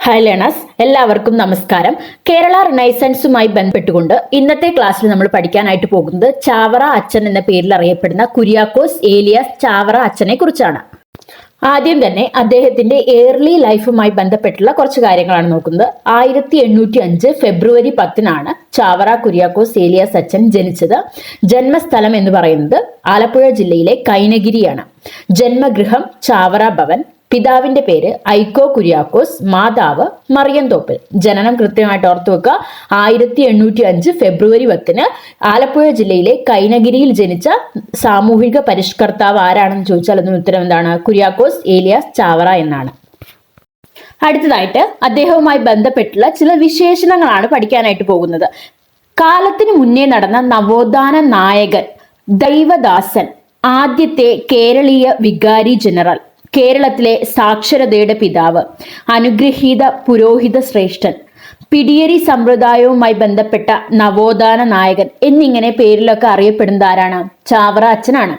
Hi learners, എല്ലാവർക്കും നമസ്കാരം. കേരള റിനൈസൻസുമായി ബന്ധപ്പെട്ടുകൊണ്ട് ഇന്നത്തെ ക്ലാസ്സിൽ നമ്മൾ പഠിക്കാനായിട്ട് പോകുന്നത് ചാവറ അച്ഛൻ എന്ന പേരിൽ അറിയപ്പെടുന്ന കുര്യാക്കോസ് ഏലിയാസ് ചാവറ അച്ഛനെ കുറിച്ചാണ്. ആദ്യം തന്നെ അദ്ദേഹത്തിന്റെ ഏർലി ലൈഫുമായി ബന്ധപ്പെട്ടുള്ള കുറച്ച് കാര്യങ്ങളാണ് നോക്കുന്നത്. 1805 ഫെബ്രുവരി 10 ചാവറ കുര്യാക്കോസ് ഏലിയാസ് അച്ഛൻ ജനിച്ചത്. ജന്മസ്ഥലം എന്ന് പറയുന്നത് ആലപ്പുഴ ജില്ലയിലെ കൈനഗിരിയാണ്. ജന്മഗൃഹം ചാവറ ഭവൻ. പിതാവിന്റെ പേര് ഐക്കോ കുര്യാക്കോസ്, മാതാവ് മറിയന്തോപ്പിൽ. ജനനം കൃത്യമായിട്ട് ഓർത്തു വെക്കുക. 1805 ഫെബ്രുവരി 10 ആലപ്പുഴ ജില്ലയിലെ കൈനഗിരിയിൽ ജനിച്ച സാമൂഹിക പരിഷ്കർത്താവ് ആരാണെന്ന് ചോദിച്ചാൽ അതിന് ഉത്തരം എന്താണ്? കുര്യാക്കോസ് ഏലിയാസ് ചാവറ എന്നാണ്. അടുത്തതായിട്ട് അദ്ദേഹവുമായി ബന്ധപ്പെട്ടുള്ള ചില വിശേഷണങ്ങളാണ് പഠിക്കാനായിട്ട് പോകുന്നത്. കാലത്തിന് മുന്നേ നടന്ന നവോത്ഥാന നായകൻ, ദൈവദാസൻ, ആദ്യത്തെ കേരളീയ വികാരി ജനറൽ, കേരളത്തിലെ സാക്ഷരതയുടെ പിതാവ്, അനുഗ്രഹീത പുരോഹിത ശ്രേഷ്ഠൻ, പിടിയേരി സമ്പ്രദായവുമായി ബന്ധപ്പെട്ട നവോത്ഥാന നായകൻ എന്നിങ്ങനെ പേരിലൊക്കെ അറിയപ്പെടുന്നത് ആരാണ്? ചാവറ അച്ഛനാണ്.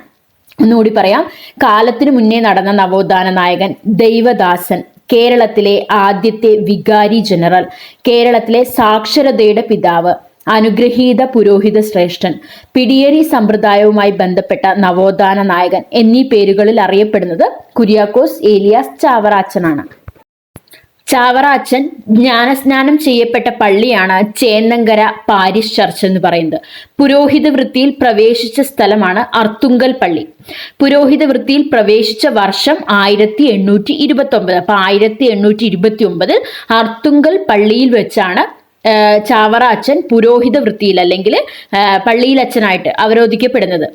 ഒന്നുകൂടി പറയാം. കാലത്തിനു മുന്നേ നടന്ന നവോത്ഥാന നായകൻ, ദൈവദാസൻ, കേരളത്തിലെ ആദ്യത്തെ വികാരി ജനറൽ, കേരളത്തിലെ സാക്ഷരതയുടെ പിതാവ്, അനുഗ്രഹീത പുരോഹിത ശ്രേഷ്ഠൻ, പിടിയേരി സമ്പ്രദായവുമായി ബന്ധപ്പെട്ട നവോത്ഥാന നായകൻ എന്നീ പേരുകളിൽ അറിയപ്പെടുന്നത് കുര്യാക്കോസ് ഏലിയാസ് ചാവറ അച്ഛനാണ്. ചാവറ അച്ഛൻ ജ്ഞാനസ്നാനം ചെയ്യപ്പെട്ട പള്ളിയാണ് ചേന്നങ്കര പാരിഷ് ചർച്ച് എന്ന് പറയുന്നത്. പുരോഹിത വൃത്തിയിൽ പ്രവേശിച്ച സ്ഥലമാണ് അർത്തുങ്കൽ പള്ളി. പുരോഹിത വൃത്തിയിൽ പ്രവേശിച്ച വർഷം 1829. അപ്പൊ 1829 അർത്തുങ്കൽ പള്ളിയിൽ വെച്ചാണ് ചാവറ അച്ഛൻ പുരോഹിത വൃത്തിയിൽ അല്ലെങ്കിൽ പള്ളിയിൽ അച്ഛനായിട്ട് അവരോധിക്കപ്പെടുന്നത്.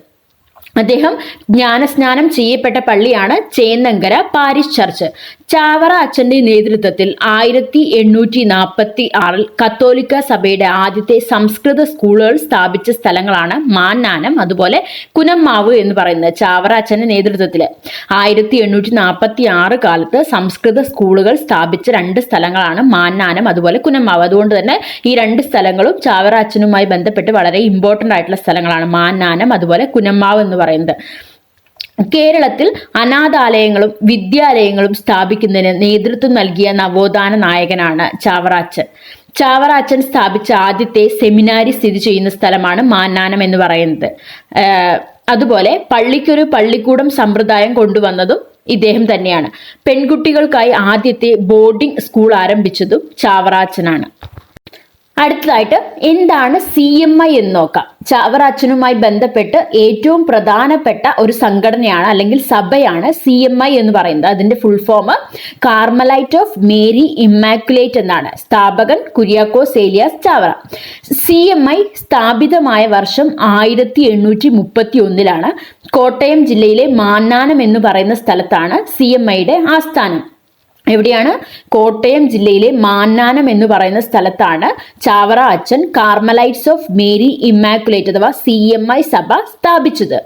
അദ്ദേഹം ജ്ഞാനസ്നാനം ചെയ്യപ്പെട്ട പള്ളിയാണ് ചേന്നങ്കര പാരിഷ് ചർച്ച്. ചാവറ അച്ഛന്റെ നേതൃത്വത്തിൽ 1846 കത്തോലിക്ക സഭയുടെ ആദ്യത്തെ സംസ്കൃത സ്കൂളുകൾ സ്ഥാപിച്ച സ്ഥലങ്ങളാണ് മാന്നാനം അതുപോലെ കുനമ്മാവ് എന്ന് പറയുന്നത്. ചാവറ അച്ഛന്റെ നേതൃത്വത്തിൽ 1846 കാലത്ത് സംസ്കൃത സ്കൂളുകൾ സ്ഥാപിച്ച 2 സ്ഥലങ്ങളാണ് മാന്നാനം അതുപോലെ കുനമ്മാവ്. അതുകൊണ്ട് തന്നെ ഈ 2 സ്ഥലങ്ങളും ചാവറ അച്ഛനുമായി ബന്ധപ്പെട്ട് വളരെ ഇമ്പോർട്ടന്റ് ആയിട്ടുള്ള സ്ഥലങ്ങളാണ്, മാന്നാനം അതുപോലെ കുനമ്മാവ് എന്ന് പറയുന്നത്. കേരളത്തിൽ അനാഥാലയങ്ങളും വിദ്യാലയങ്ങളും സ്ഥാപിക്കുന്നതിന് നേതൃത്വം നൽകിയ നവോത്ഥാന നായകനാണ് ചാവറ അച്ഛൻ. ചാവറ അച്ഛൻ സ്ഥാപിച്ച ആദ്യത്തെ സെമിനാരി സ്ഥിതി ചെയ്യുന്ന സ്ഥലമാണ് മാന്നാനം എന്ന് പറയുന്നത്. അതുപോലെ പള്ളിക്കൊരു പള്ളിക്കൂടം സമ്പ്രദായം കൊണ്ടുവന്നതും ഇദ്ദേഹം തന്നെയാണ്. പെൺകുട്ടികൾക്കായി ആദ്യത്തെ ബോർഡിംഗ് സ്കൂൾ ആരംഭിച്ചതും ചാവറ അച്ഛനാണ്. അടുത്തതായിട്ട് എന്താണ് CMI എന്ന് നോക്കാം. ചാവറ അച്ഛനുമായി ബന്ധപ്പെട്ട് ഏറ്റവും പ്രധാനപ്പെട്ട ഒരു സംഘടനയാണ് അല്ലെങ്കിൽ സഭയാണ് CMI എന്ന് പറയുന്നത്. അതിന്റെ full form Carmelite of Mary immaculate എന്നാണ്. സ്ഥാപകൻ കുര്യാക്കോസ് ഏലിയാസ് ചാവറ. CMI സ്ഥാപിതമായ വർഷം 1831 കോട്ടയം ജില്ലയിലെ മാന്നാനം എന്ന് പറയുന്ന സ്ഥലത്താണ് CMIയുടെ ആസ്ഥാനം. എവിടെയാണ്? കോട്ടയം ജില്ലയിലെ മാന്നാനം എന്ന് പറയുന്ന സ്ഥലത്താണ് ചാവറ അച്ഛൻ കാർമലൈറ്റ്സ് ഓഫ് മേരി ഇമ്മാക്കുലേറ്റ് അഥവാ CMI സഭ സ്ഥാപിച്ചത്.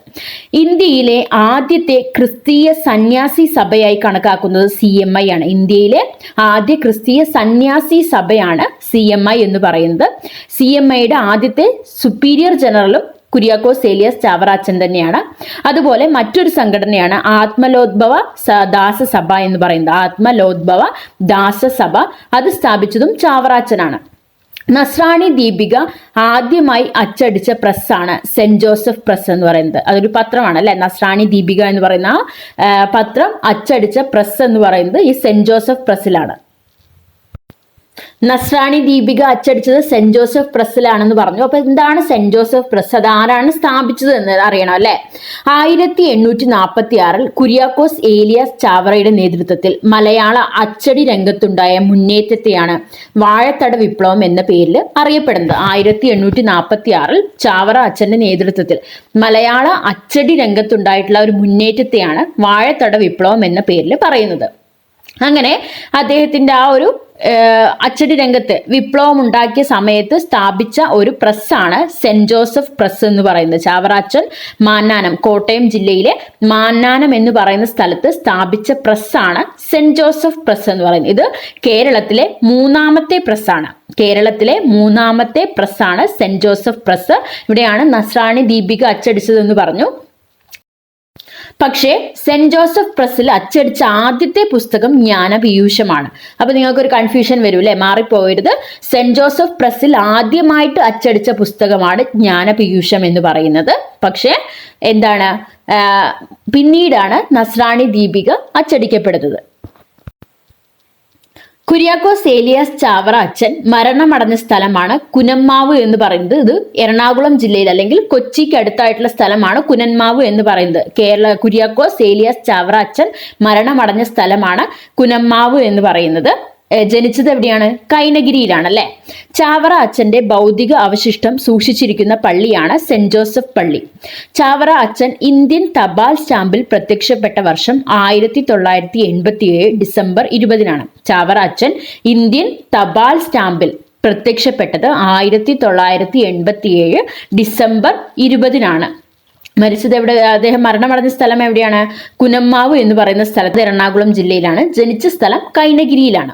ഇന്ത്യയിലെ ആദ്യത്തെ ക്രിസ്തീയ സന്യാസി സഭയായി കണക്കാക്കുന്നത് CMI ആണ്. ഇന്ത്യയിലെ ആദ്യ ക്രിസ്തീയ സന്യാസി സഭയാണ് CMI എന്ന് പറയുന്നത്. CMIയുടെ ആദ്യത്തെ സുപ്പീരിയർ ജനറലും കുര്യാക്കോസ് ഏലിയാസ് ചാവറ അച്ഛൻ തന്നെയാണ്. അതുപോലെ മറ്റൊരു സംഘടനയാണ് ആത്മലോദ്ഭവ ദാസസഭ എന്ന് പറയുന്നത്. ആത്മലോദ്ഭവ ദാസസഭ അത് സ്ഥാപിച്ചതും ചാവറ അച്ഛനാണ്. നസ്രാണി ദീപിക ആദ്യമായി അച്ചടിച്ച പ്രസ്സാണ് സെന്റ് ജോസഫ് പ്രസ് എന്ന് പറയുന്നത്. അതൊരു പത്രമാണ് അല്ലെ. നസ്രാണി ദീപിക എന്ന് പറയുന്ന പത്രം അച്ചടിച്ച പ്രസ് എന്ന് പറയുന്നത് ഈ സെന്റ് ജോസഫ് പ്രസ്സിലാണ്. നസ്രാണി ദീപിക അച്ചടിച്ചത് സെന്റ് ജോസഫ് പ്രസ്സിലാണെന്ന് പറഞ്ഞു. അപ്പൊ എന്താണ് സെന്റ് ജോസഫ് പ്രസ്? അത് ആരാണ് സ്ഥാപിച്ചത് എന്ന് അറിയണം അല്ലെ. 1846 കുര്യാക്കോസ് ഏലിയാസ് ചാവറയുടെ നേതൃത്വത്തിൽ മലയാള അച്ചടി രംഗത്തുണ്ടായ മുന്നേറ്റത്തെയാണ് വാഴത്തട വിപ്ലവം എന്ന പേരിൽ അറിയപ്പെടുന്നത്. 1846 ചാവറ അച്ഛന്റെ നേതൃത്വത്തിൽ മലയാള അച്ചടി രംഗത്തുണ്ടായിട്ടുള്ള ഒരു മുന്നേറ്റത്തെയാണ് വാഴത്തട വിപ്ലവം എന്ന പേരിൽ പറയുന്നത്. അങ്ങനെ അദ്ദേഹത്തിന്റെ ആ ഒരു അച്ചടി രംഗത്ത് വിപ്ലവം ഉണ്ടാക്കിയ സമയത്ത് സ്ഥാപിച്ച ഒരു പ്രസ്സാണ് സെന്റ് ജോസഫ് പ്രസ് എന്ന് പറയുന്നത്. ചാവറ അച്ഛൻ മാന്നാനം, കോട്ടയം ജില്ലയിലെ മാന്നാനം എന്ന് പറയുന്ന സ്ഥലത്ത് സ്ഥാപിച്ച പ്രസ്സാണ് സെന്റ് ജോസഫ് പ്രസ് എന്ന് പറയുന്നത്. ഇത് കേരളത്തിലെ 3ാമത്തെ പ്രസ്സാണ്. കേരളത്തിലെ 3ാമത്തെ പ്രസ്സാണ് സെന്റ് ജോസഫ് പ്രസ്. ഇവിടെയാണ് നസ്രാണി ദീപിക അച്ചടിച്ചതെന്ന് പറഞ്ഞു. പക്ഷേ സെന്റ് ജോസഫ് പ്രസ്സിൽ അച്ചടിച്ച ആദ്യത്തെ പുസ്തകം ജ്ഞാനപീയൂഷമാണ്. അപ്പൊ നിങ്ങൾക്കൊരു കൺഫ്യൂഷൻ വരും അല്ലെ, മാറിപ്പോകരുത്. സെന്റ് ജോസഫ് പ്രസ്സിൽ ആദ്യമായിട്ട് അച്ചടിച്ച പുസ്തകമാണ് ജ്ഞാനപീയൂഷം എന്ന് പറയുന്നത്. പക്ഷേ എന്താണ്, പിന്നീടാണ് നസ്രാണി ദീപിക അച്ചടിക്കപ്പെടുന്നത്. കുര്യാക്കോസ് ഏലിയാസ് ചാവറ അച്ഛൻ മരണമടഞ്ഞ സ്ഥലമാണ് കുനമ്മാവ് എന്ന് പറയുന്നത്. ഇത് എറണാകുളം ജില്ലയിൽ അല്ലെങ്കിൽ കൊച്ചിക്ക് അടുത്തായിട്ടുള്ള സ്ഥലമാണ് കുനന്മാവ് എന്ന് പറയുന്നത്. കുര്യാക്കോസ് ഏലിയാസ് ചാവറ അച്ഛൻ മരണമടഞ്ഞ സ്ഥലമാണ് കുനമ്മാവ് എന്ന് പറയുന്നത്. ജനിച്ചത് എവിടെയാണ്? കൈനഗിരിയിലാണ് അല്ലെ. ചാവറ അച്ഛന്റെ ഭൗതിക അവശിഷ്ടം സൂക്ഷിച്ചിരിക്കുന്ന പള്ളിയാണ് സെന്റ് ജോസഫ് പള്ളി. ചാവറ അച്ഛൻ ഇന്ത്യൻ തപാൽ സ്റ്റാമ്പിൽ പ്രത്യക്ഷപ്പെട്ട വർഷം 1987 ഡിസംബർ 20-നാണ്. ചാവറ അച്ഛൻ ഇന്ത്യൻ തപാൽ സ്റ്റാമ്പിൽ പ്രത്യക്ഷപ്പെട്ടത് 1987 ഡിസംബർ 20-നാണ്. മരിച്ചത് എവിടെ? അദ്ദേഹം മരണമടഞ്ഞ സ്ഥലം എവിടെയാണ്? കുനമ്മാവ് എന്ന് പറയുന്ന സ്ഥലത്ത്, എറണാകുളം ജില്ലയിലാണ്. ജനിച്ച സ്ഥലം കൈനഗിരിയിലാണ്.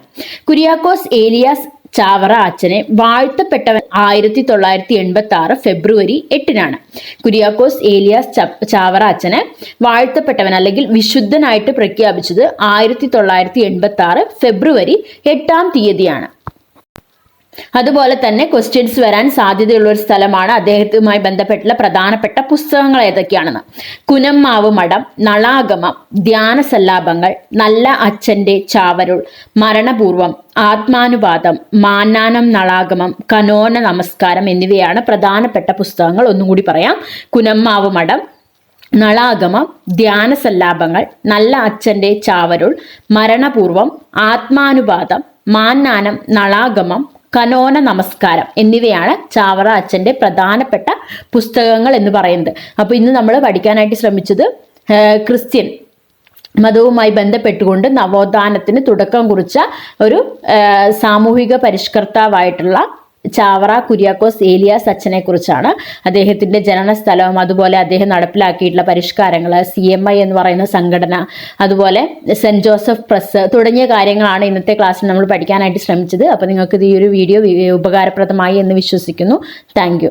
കുര്യാക്കോസ് ഏലിയാസ് ചാവറ അച്ഛനെ വാഴ്ത്തപ്പെട്ടവൻ 1986 ഫെബ്രുവരി 8-നാണ്. കുര്യാക്കോസ് ഏലിയാസ് ചാവറ അച്ഛനെ വാഴ്ത്തപ്പെട്ടവൻ അല്ലെങ്കിൽ വിശുദ്ധനായിട്ട് പ്രഖ്യാപിച്ചത് 1986 ഫെബ്രുവരി 8-ാം തീയതിയാണ്. അതുപോലെ തന്നെ ക്വസ്റ്റ്യൻസ് വരാൻ സാധ്യതയുള്ള ഒരു സ്ഥലമാണ് അദ്ദേഹവുമായി ബന്ധപ്പെട്ടുള്ള പ്രധാനപ്പെട്ട പുസ്തകങ്ങൾ ഏതൊക്കെയാണെന്ന്. കുനമ്മാവ് മഠം, നളാഗമം, ധ്യാനസല്ലാപങ്ങൾ, നല്ല അച്ഛന്റെ ചാവരുൾ, മരണപൂർവം, ആത്മാനുവാദം, മാന്നാനം നളാഗമം, കനോന നമസ്കാരം എന്നിവയാണ് പ്രധാനപ്പെട്ട പുസ്തകങ്ങൾ. ഒന്നുകൂടി പറയാം. കുനമ്മാവ് മഠം, നളാഗമം, ധ്യാനസല്ലാപങ്ങൾ, നല്ല അച്ഛന്റെ ചാവരുൾ, മരണപൂർവം, ആത്മാനുവാദം, മാന്നാനം നളാഗമം, കനോന നമസ്കാരം എന്നിവയാണ് ചാവറ അച്ഛന്റെ പ്രധാനപ്പെട്ട പുസ്തകങ്ങൾ എന്ന് പറയുന്നത്. അപ്പൊ ഇന്ന് നമ്മൾ പഠിക്കാനായിട്ട് ശ്രമിച്ചത് ക്രിസ്ത്യൻ മതവുമായി ബന്ധപ്പെട്ടുകൊണ്ട് നവോത്ഥാനത്തിന് തുടക്കം കുറിച്ച ഒരു സാമൂഹിക പരിഷ്കർത്താവായിട്ടുള്ള ചാവറ കുര്യാക്കോസ് ഏലിയാസ് അച്ഛനെ കുറിച്ചാണ്. അദ്ദേഹത്തിന്റെ ജനന സ്ഥലവും അതുപോലെ അദ്ദേഹം നടപ്പിലാക്കിയിട്ടുള്ള പരിഷ്കാരങ്ങൾ, CMI എന്ന് പറയുന്ന സംഘടന, അതുപോലെ സെന്റ് ജോസഫ് പ്രസ് തുടങ്ങിയ കാര്യങ്ങളാണ് ഇന്നത്തെ ക്ലാസ്സിൽ നമ്മൾ പഠിക്കാനായിട്ട് ശ്രമിച്ചത്. അപ്പോൾ നിങ്ങൾക്ക് ഈ ഒരു വീഡിയോ ഉപകാരപ്രദമായി എന്ന് വിശ്വസിക്കുന്നു. താങ്ക്